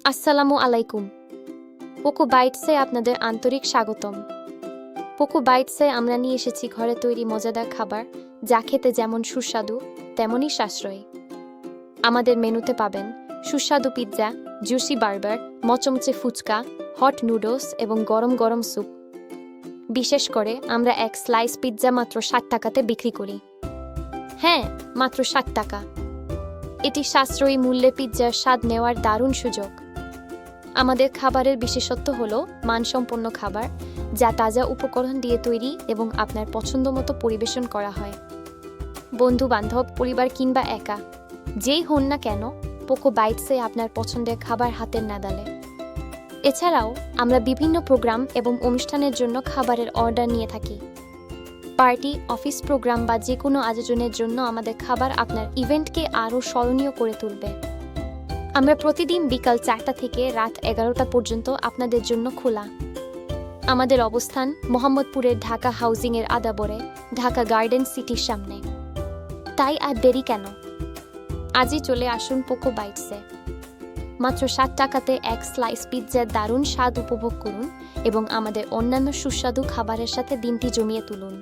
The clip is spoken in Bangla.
আসসালামু আলাইকুম। পোকো বাইটসে আপনাদের আন্তরিক স্বাগতম। পোকো বাইটসে আমরা নিয়ে এসেছি ঘরে তৈরি মজাদার খাবার, যা খেতে যেমন সুস্বাদু তেমনই সাশ্রয়ী। আমাদের মেনুতে পাবেন সুস্বাদু পিৎজা, জুসি বার্গার, মচমচে ফুচকা, হট নুডলস এবং গরম গরম স্যুপ। বিশেষ করে আমরা এক স্লাইস পিৎজা মাত্র 60 টাকাতে বিক্রি করি। হ্যাঁ, মাত্র 60 টাকা। এটি সাশ্রয়ী মূল্যে পিৎজার স্বাদ নেওয়ার দারুণ সুযোগ। আমাদের খাবারের বিশেষত্ব হলো মানসম্পন্ন খাবার, যা তাজা উপকরণ দিয়ে তৈরি এবং আপনার পছন্দমতো পরিবেশন করা হয়। বন্ধু বান্ধব, পরিবার কিংবা একা, যেই হন না কেন, পোকো বাইটসে আপনার পছন্দের খাবার হাতের নাগালে। এছাড়াও আমরা বিভিন্ন প্রোগ্রাম এবং অনুষ্ঠানের জন্য খাবারের অর্ডার নিয়ে থাকি। পার্টি, অফিস প্রোগ্রাম বা যে কোনো আয়োজনের জন্য আমাদের খাবার আপনার ইভেন্টকে আরও স্মরণীয় করে তুলবে। আমরা প্রতিদিন বিকাল 4টা থেকে রাত 11টা পর্যন্ত আপনাদের জন্য খোলা। আমাদের অবস্থান মোহাম্মদপুরের ঢাকা হাউজিংয়ের আদাবরে, ঢাকা গার্ডেন সিটির সামনে। তাই আর দেরি কেন? আজই চলে আসুন পোকো বাইটসে। মাত্র 60 টাকাতে এক স্লাইস পিৎজার দারুণ স্বাদ উপভোগ করুন এবং আমাদের অন্যান্য সুস্বাদু খাবারের সাথে দিনটি জমিয়ে তুলুন।